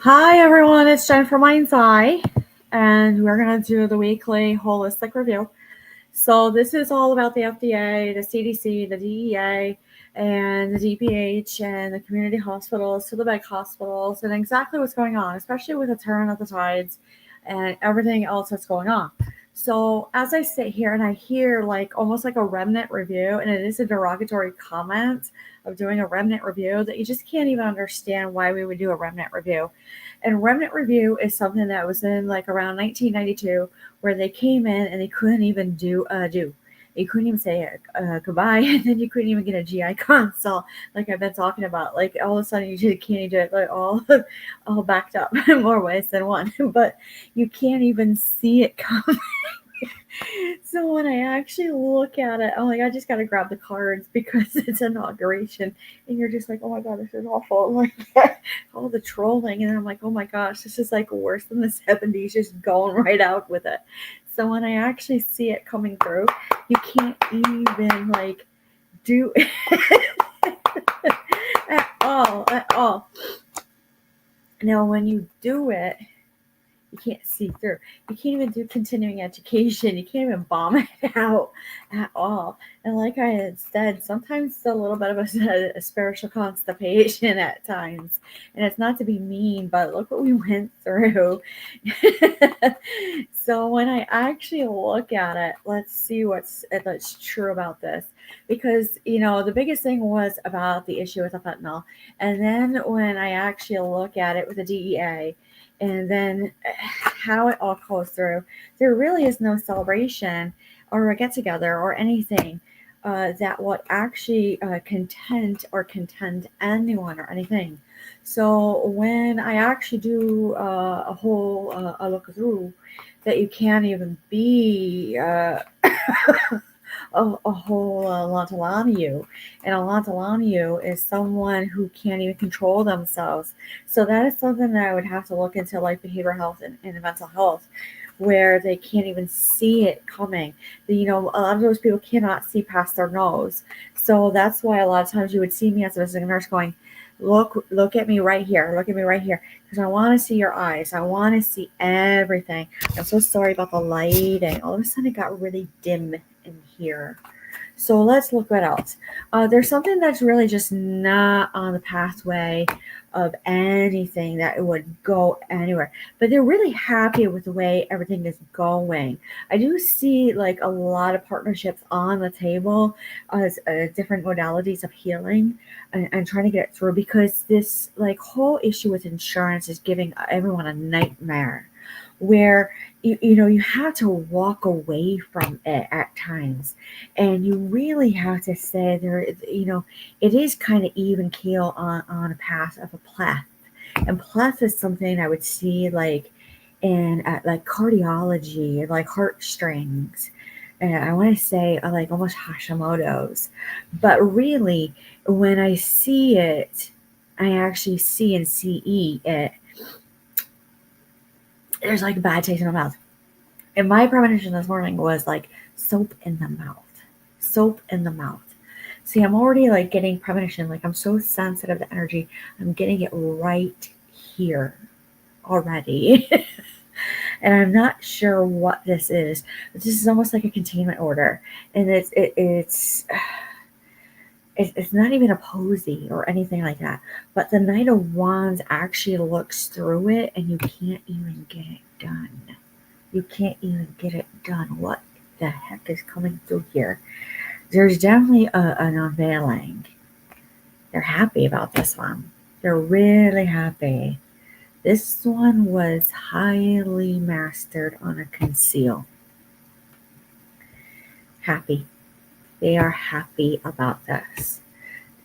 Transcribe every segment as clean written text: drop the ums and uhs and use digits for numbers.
Hi everyone, it's Jen from Mind's Eye, and we're going to do the weekly holistic review. So this is all about the FDA, the CDC, the DEA, and the DPH, and the community hospitals to the big hospitals, and exactly what's going on, especially with the turn of the tides and everything else that's going on. So as I sit here and I hear like almost like a remnant review, and it is a derogatory comment of doing a remnant review, that you just can't even understand why we would do a remnant review. And remnant review is something that was in like around 1992, where they came in and they couldn't even do do. You couldn't even say goodbye, and then you couldn't even get a GI consult, like I've been talking about. Like all of a sudden, you just can't do it, like all backed up in more ways than one. But you can't even see it coming. So when I actually look at it, I'm like, I just got to grab the cards because it's inauguration, and you're just like, oh my god, this is awful. Like all the trolling, and then I'm like, oh my gosh, this is like worse than the '70s, just going right out with it. So when I actually see it coming through, you can't even like do at all. Now when you do it, you can't see through. You can't even do continuing education. You can't even bomb it out at all. And like I had said, sometimes it's a little bit of a spiritual constipation at times. And it's not to be mean, but look what we went through. So when I actually look at it, let's see that's true about this. Because, the biggest thing was about the issue with the fentanyl. And then when I actually look at it with the DEA, and then how it all goes through, there really is no celebration or a get together or anything that would actually contend anyone or anything. So when I actually do a whole a look through, that you can't even be a whole Lantalaniu. And a Lantalaniu is someone who can't even control themselves. So that is something that I would have to look into, like behavioral health and mental health, where they can't even see it coming. A lot of those people cannot see past their nose. So that's why a lot of times you would see me as a visiting nurse going, look at me right here. Look at me right here. Because I want to see your eyes. I want to see everything. I'm so sorry about the lighting. All of a sudden it got really dim in here. So let's look what else. There's something that's really just not on the pathway of anything that it would go anywhere. But they're really happy with the way everything is going. I do see like a lot of partnerships on the table as different modalities of healing and trying to get it through, because this like whole issue with insurance is giving everyone a nightmare, where you have to walk away from it at times, and you really have to say it is kind of even keel on a path of a pleth. And pleth is something I would see like in like cardiology, like heartstrings, and I want to say like almost Hashimoto's. But really, when I see it, I actually see and see it, there's like a bad taste in the mouth. And my premonition this morning was like soap in the mouth. Soap in the mouth. See, I'm already like getting premonition. Like I'm so sensitive to energy. I'm getting it right here already. And I'm not sure what this is. But this is almost like a containment order. And it's not even a posy or anything like that. But the Knight of Wands actually looks through it, and you can't even get it done. You can't even get it done. What the heck is coming through here? There's definitely an unveiling. They're happy about this one. They're really happy. This one was highly mastered on a conceal. Happy. They are happy about this.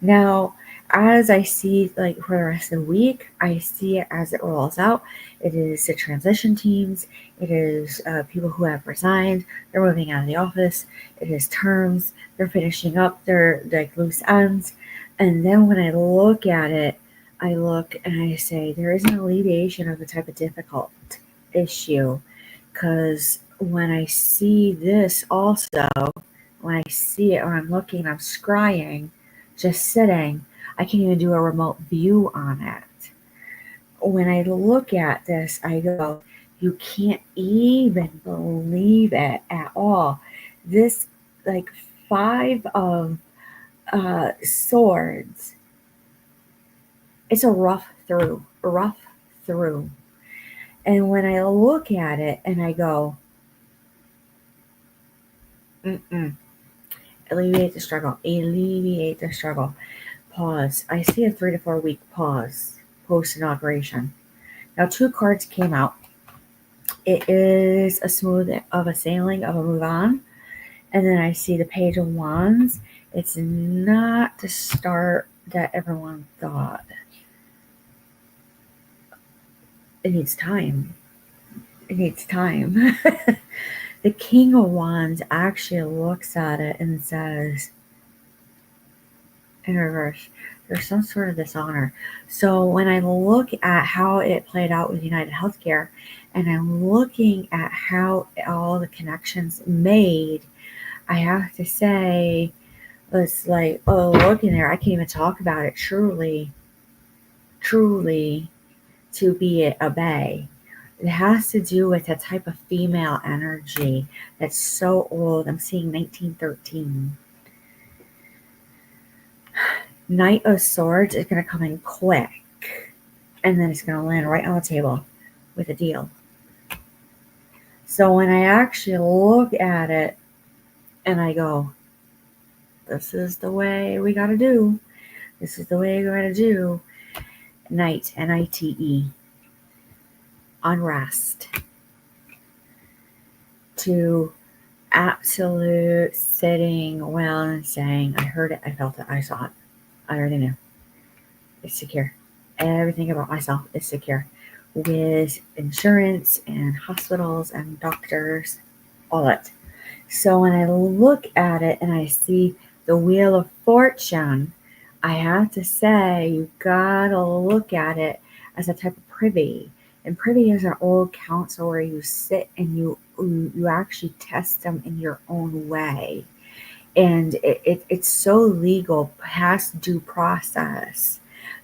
Now, as I see, like for the rest of the week, I see it as it rolls out. It is the transition teams. It is people who have resigned. They're moving out of the office. It is terms. They're finishing up their like loose ends. And then when I look at it, I look and I say there is an alleviation of a type of difficult issue, because when I see this also, when I see it or I'm looking, I'm scrying, just sitting, I can't even do a remote view on it. when I look at this, I go, you can't even believe it at all. This, like, five of swords, it's a rough through. And when I look at it and I go, mm-mm, alleviate the struggle, pause. I see a 3 to 4 week pause post inauguration. Now, 2 cards came out. It is a smooth of a sailing of a move on. And then I see the Page of Wands. It's not the start that everyone thought. It needs time. The King of Wands actually looks at it and says, in reverse, there's some sort of dishonor. So when I look at how it played out with United Healthcare, and I'm looking at how all the connections made, I have to say, it's like, oh, look in there, I can't even talk about it. Truly, to be a bae. It has to do with a type of female energy that's so old. I'm seeing 1913. Knight of Swords is going to come in quick, and then it's going to land right on the table with a deal. So when I actually look at it and I go, this is the way we got to do. This is the way we got to do. Knight, N-I-T-E. Unrest. To absolute sitting well and saying, I heard it, I felt it, I saw it. I already knew. It's secure. Everything about myself is secure. With insurance and hospitals and doctors, all that. So when I look at it and I see the Wheel of Fortune, I have to say, you gotta look at it as a type of privy. And privy is an old council where you sit and you actually test them in your own way. And it's so legal, past due process,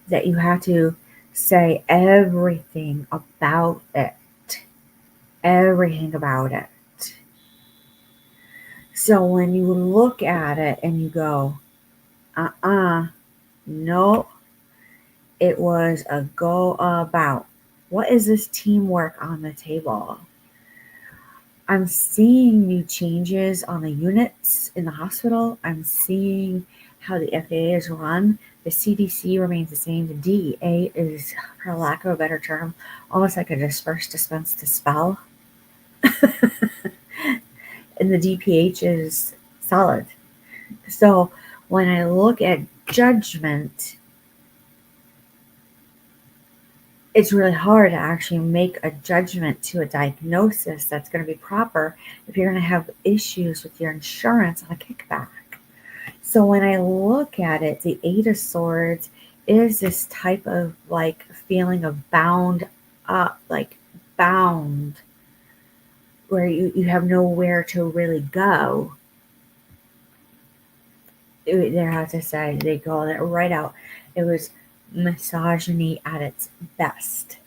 that you have to say everything about it. Everything about it. So when you look at it and you go, no, it was a go about. What is this teamwork on the table? I'm seeing new changes on the units in the hospital. I'm seeing how the FDA is run. The CDC remains the same. The DEA is, for lack of a better term, almost like a disperse, dispense, dispel. And the DPH is solid. So when I look at judgment, it's really hard to actually make a judgment to a diagnosis that's going to be proper if you're going to have issues with your insurance on a kickback. So when I look at it, the Eight of Swords is this type of like feeling of bound up, like bound, where you have nowhere to really go. They have to say, they call it right out. It was misogyny at its best.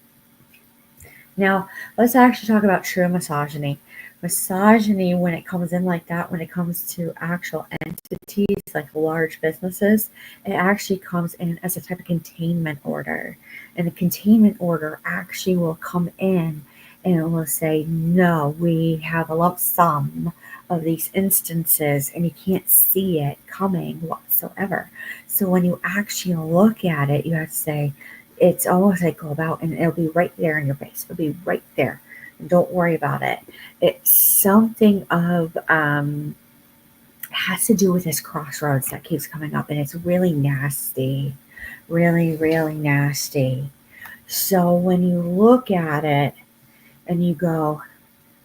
Now, let's actually talk about true misogyny. Misogyny, when it comes in like that, when it comes to actual entities like large businesses, it actually comes in as a type of containment order. And the containment order actually will come in and it will say, no, we have a lump sum of these instances and you can't see it coming whatsoever. So when you actually look at it, you have to say, it's almost like go about and it'll be right there in your face. It'll be right there. And don't worry about it. It's something of, has to do with this crossroads that keeps coming up and it's really nasty. Really, really nasty. So when you look at it and you go,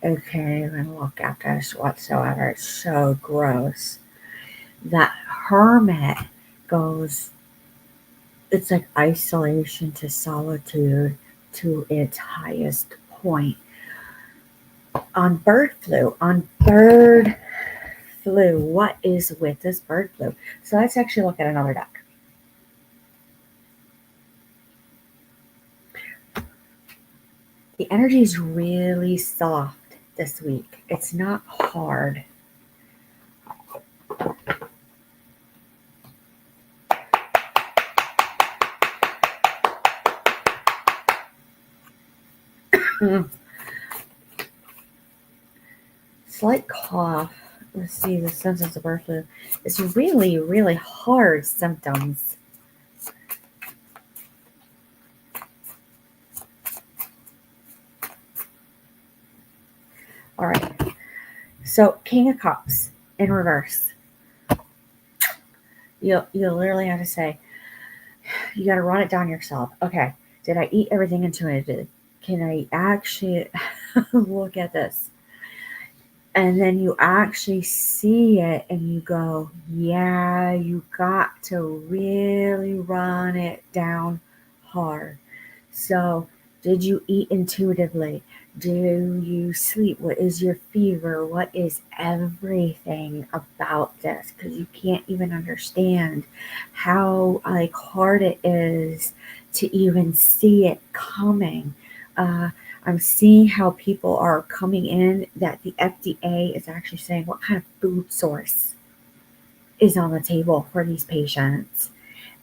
okay, I'm going to look at this whatsoever. It's so gross. That Hermit goes, it's like isolation to solitude to its highest point. On bird flu, what is with this bird flu? So let's actually look at another deck. The energy is really soft this week. It's not hard. Slight cough. Let's see the symptoms of bird flu. It's really, really hard symptoms. All right. So King of Cups in reverse. You'll literally have to say, you got to run it down yourself. Okay. Did I eat everything intuitively? Can I actually look at this? And then you actually see it and you go, yeah, you got to really run it down hard. So, did you eat intuitively? Do you sleep? What is your fever? What is everything about this? Because you can't even understand how hard it is to even see it coming. I'm seeing how people are coming in that the FDA is actually saying what kind of food source is on the table for these patients.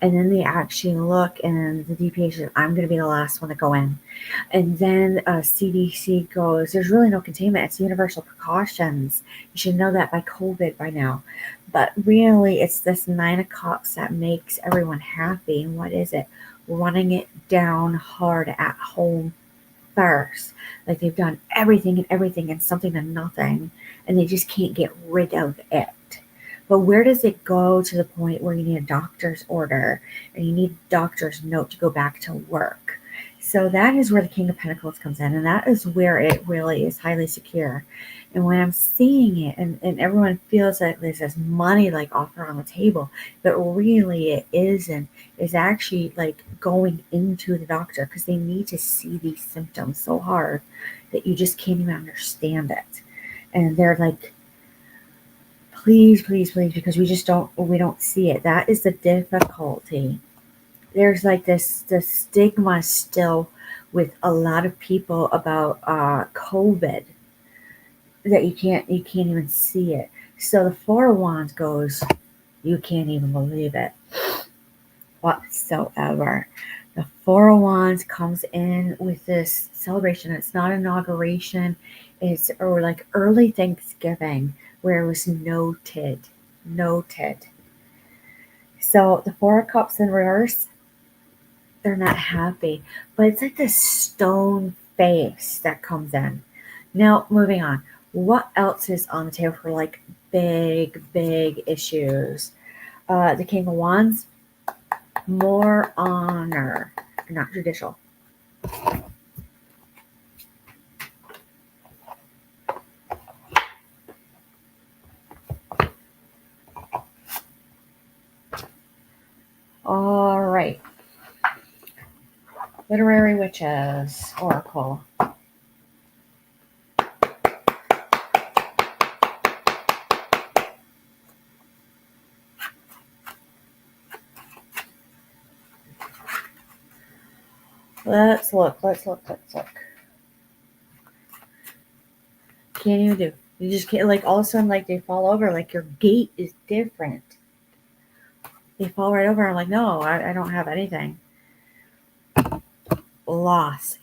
And then they actually look and the DPH says, I'm going to be the last one to go in. And then CDC goes, there's really no containment. It's universal precautions. You should know that by COVID by now. But really, it's this 9 of Cups that makes everyone happy. And what is it? Running it down hard at home first. Like they've done everything and something and nothing, and they just can't get rid of it. But where does it go to the point where you need a doctor's order and you need a doctor's note to go back to work? So that is where the King of Pentacles comes in, and that is where it really is highly secure. And when I'm seeing it, and everyone feels like there's this money offer on the table, but really it isn't. It's actually going into the doctor because they need to see these symptoms so hard that you just can't even understand it. And they're like, please, please, please, because we don't see it. That is the difficulty. There's this stigma still with a lot of people about COVID that you can't even see it. So the 4 of Wands goes, you can't even believe it whatsoever. The 4 of Wands comes in with this celebration. It's not inauguration. It's early Thanksgiving where it was noted. So the 4 of Cups in reverse, they're not happy. But it's like this stone face that comes in. Now, moving on. What else is on the table for big issues? The King of Wands, more honor, not judicial. All right. Literary Witches, Oracle. Let's look. Can't even do. You just can't, all of a sudden, they fall over, your gait is different. They fall right over. I'm like, no, I don't have anything. Loss.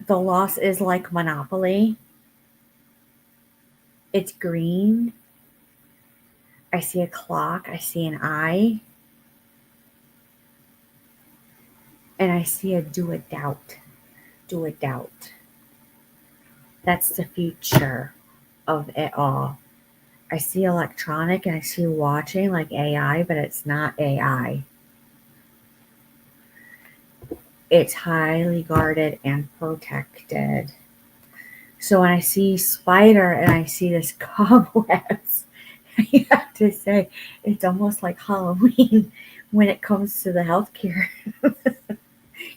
The loss is like Monopoly. It's green. I see a clock. I see an eye. And I see a do it doubt. That's the future of it all. I see electronic and I see watching like AI, but it's not AI. It's highly guarded and protected. So when I see spider and I see this cobwebs, I have to say it's almost like Halloween when it comes to the healthcare.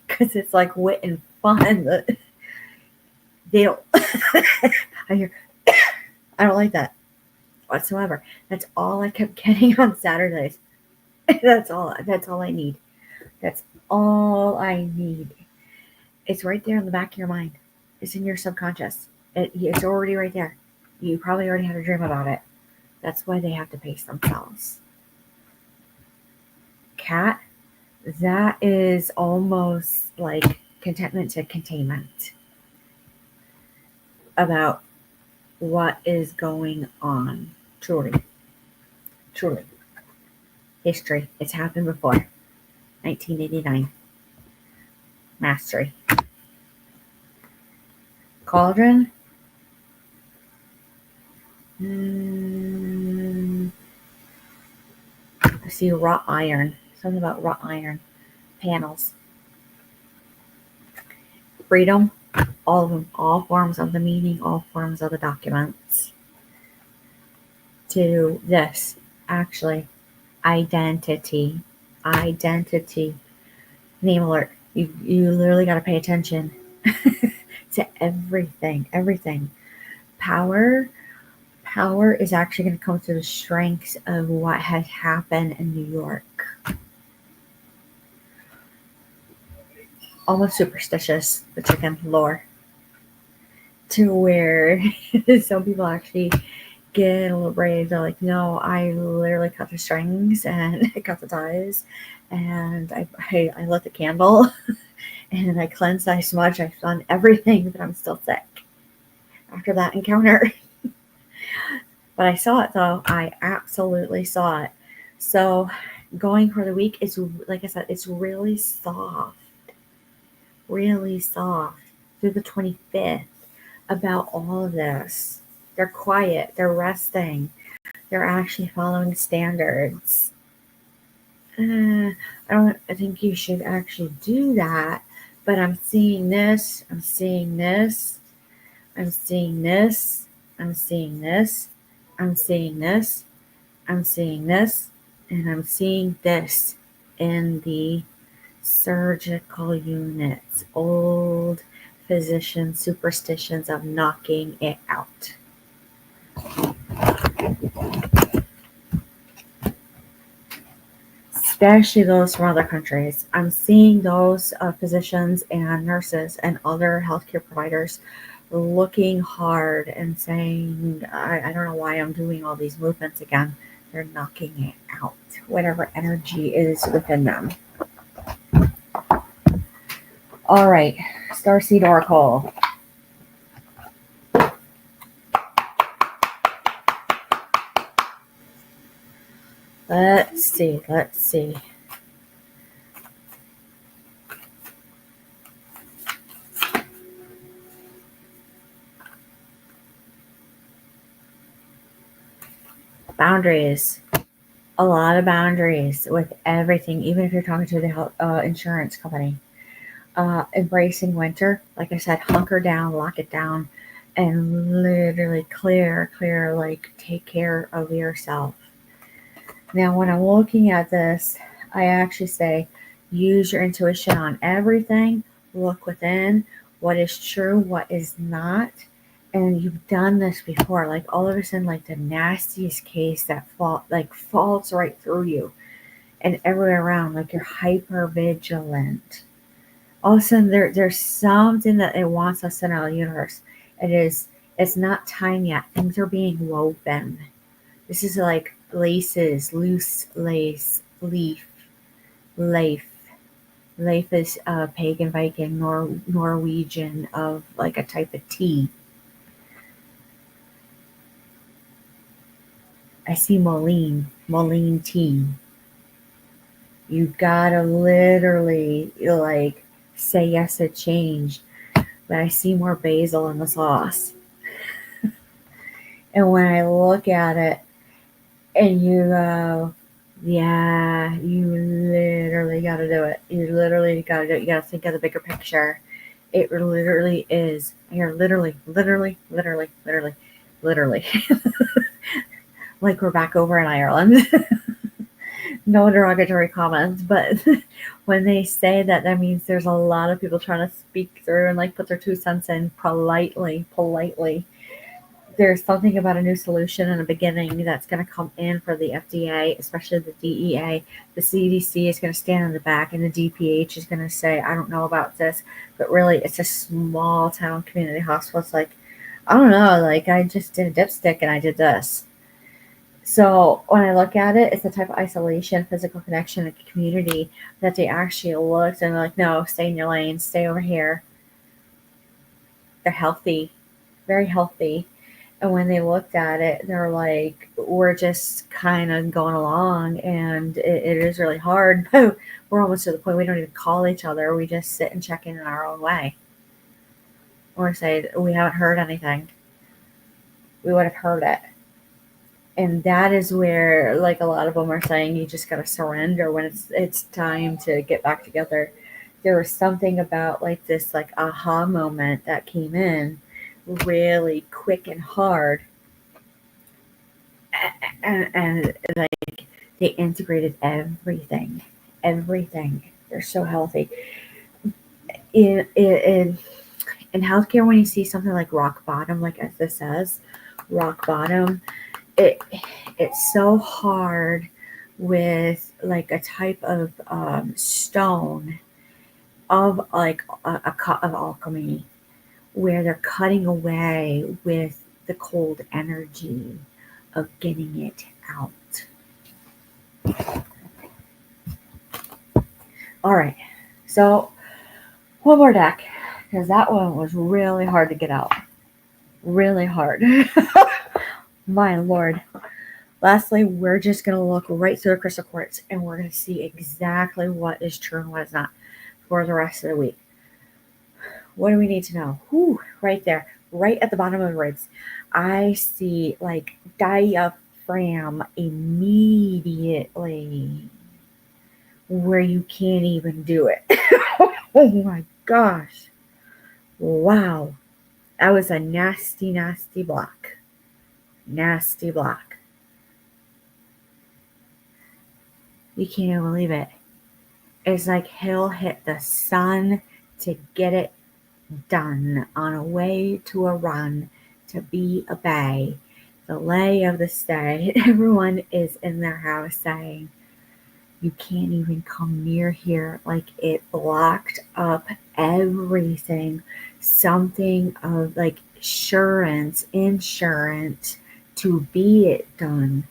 Because it's wit and fun. They don't I don't like that whatsoever. That's all I kept getting on Saturdays. That's all I need. That's all I need. It's right there in the back of your mind. It's in your subconscious. It's already right there. You probably already had a dream about it. That's why they have to pace themselves. Cat, that is almost like contentment to containment about what is going on. Truly. Truly. History. It's happened before. 1989. Mastery. Cauldron. I see wrought iron. Something about wrought iron. Panels. Freedom. All of them. All forms of the meaning. All forms of the documents. To this. Actually. Identity. Identity. Name alert. You literally got to pay attention to everything. Everything. Power is actually going to come through the strengths of what has happened in New York. Almost superstitious, the chicken lore. To where some people actually get a little brave. They're like, no, I literally cut the strings and I cut the ties and I lit the candle and I cleansed, I smudged, I've done everything, but I'm still sick after that encounter. But I saw it though. I absolutely saw it. So going for the week is, like I said, it's really soft through the 25th about all of this. They're quiet. They're resting. They're actually following standards. I think you should actually do that. But I'm seeing this. I'm seeing this. I'm seeing this. I'm seeing this. I'm seeing this. I'm seeing this. And I'm seeing this in the surgical units. Old physician superstitions of knocking it out. Especially those from other countries. I'm seeing those physicians and nurses and other healthcare providers looking hard and saying, I don't know why I'm doing all these movements again. They're knocking it out, whatever energy is within them. All right, Starseed Oracle. Let's see. Boundaries. A lot of boundaries with everything, even if you're talking to the health, insurance company. Embracing winter. Like I said, hunker down, lock it down, and literally clear, like take care of yourself. Now, when I'm looking at this, I actually say use your intuition on everything. Look within what is true, what is not. And you've done this before. Like all of a sudden, like the nastiest case that falls right through you and everywhere around. Like you're hyper vigilant. All of a sudden, there's something that it wants us in our universe. It's not time yet. Things are being woven. This is like laces, loose lace, leaf. Leif is pagan Viking Norwegian of like a type of tea. I see Moline tea. You gotta literally like say yes to change. But I see more basil in the sauce. And when I look at it and you go, yeah, you literally got to do it. You literally got to do it. You got to think of the bigger picture. It literally is. You're literally. Like we're back over in Ireland. No derogatory comments, but when they say that, that means there's a lot of people trying to speak through and like put their 2 cents in politely. there's something about a new solution in the beginning that's going to come in for the FDA, especially the DEA. The CDC is going to stand in the back, and the DPH is going to say, I don't know about this. But really, it's a small town community hospital. It's like, I don't know, like I just did a dipstick and I did this. So when I look at it, it's the type of isolation, physical connection, and community that they actually looked and they're like, no, stay in your lane, stay over here. They're healthy, very healthy. And when they looked at it, they're like, we're just kind of going along, and it is really hard. But we're almost to the point we don't even call each other. We just sit and check in our own way. Or say, we haven't heard anything. We would have heard it. And that is where, like, a lot of them are saying you just got to surrender when it's time to get back together. There was something about, like, this, like, aha moment that came in really quick and hard. And like, they integrated everything. They're so healthy. In healthcare, when you see something like rock bottom, like as this says, rock bottom, it's so hard with like a type of stone of like a cut of alchemy, where they're cutting away with the cold energy of getting it out. All right, so one more deck, because that one was really hard to get out. Really hard. My Lord. Lastly, we're just going to look right through the crystal quartz and we're going to see exactly what is true and what is not for the rest of the week. What do we need to know? Whew, right there, right at the bottom of the ribs, I see like diaphragm immediately, where you can't even do it. Oh my gosh. Wow. That was a nasty, nasty block. Nasty block. You can't even believe it. It's like he'll hit the sun to get it done, on a way to a run, to be a bay. The lay of the stay. Everyone is in their house saying, you can't even come near here. Like, it blocked up everything. Something of like insurance to be it done,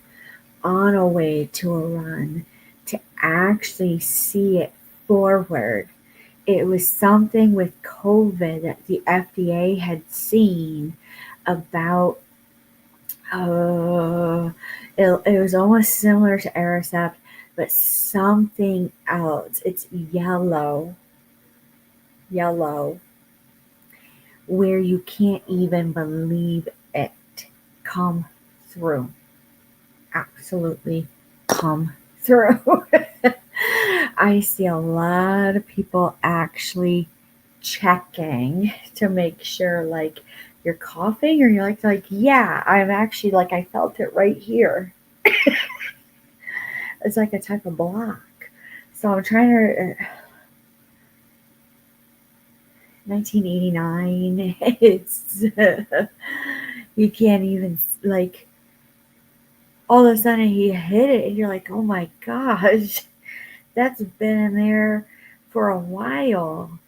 on a way to a run, to actually see it forward. It was something with COVID that the FDA had seen about. It was almost similar to Aricept, but something else. It's yellow, where you can't even believe it come through. Absolutely come through. I see a lot of people actually checking to make sure, like, you're coughing, or you're like, yeah, I'm actually, like, I felt it right here. It's like a type of block. So I'm trying to. 1989. It's you can't even, like, all of a sudden he hit it, and you're like, oh my gosh, that's been in there for a while.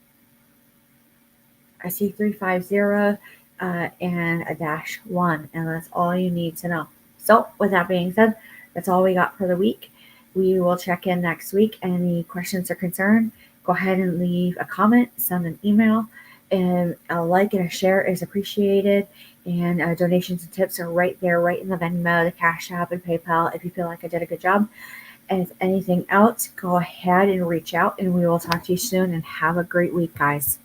I see 350 and a -1, and that's all you need to know. So with that being said, that's all we got for the week. We will check in next week. Any questions or concern, go ahead and leave a comment, send an email, and a like and a share is appreciated. And donations and tips are right there, right in the Venmo, the Cashapp, and PayPal if you feel like I did a good job. And if anything else, go ahead and reach out, and we will talk to you soon, and have a great week, guys.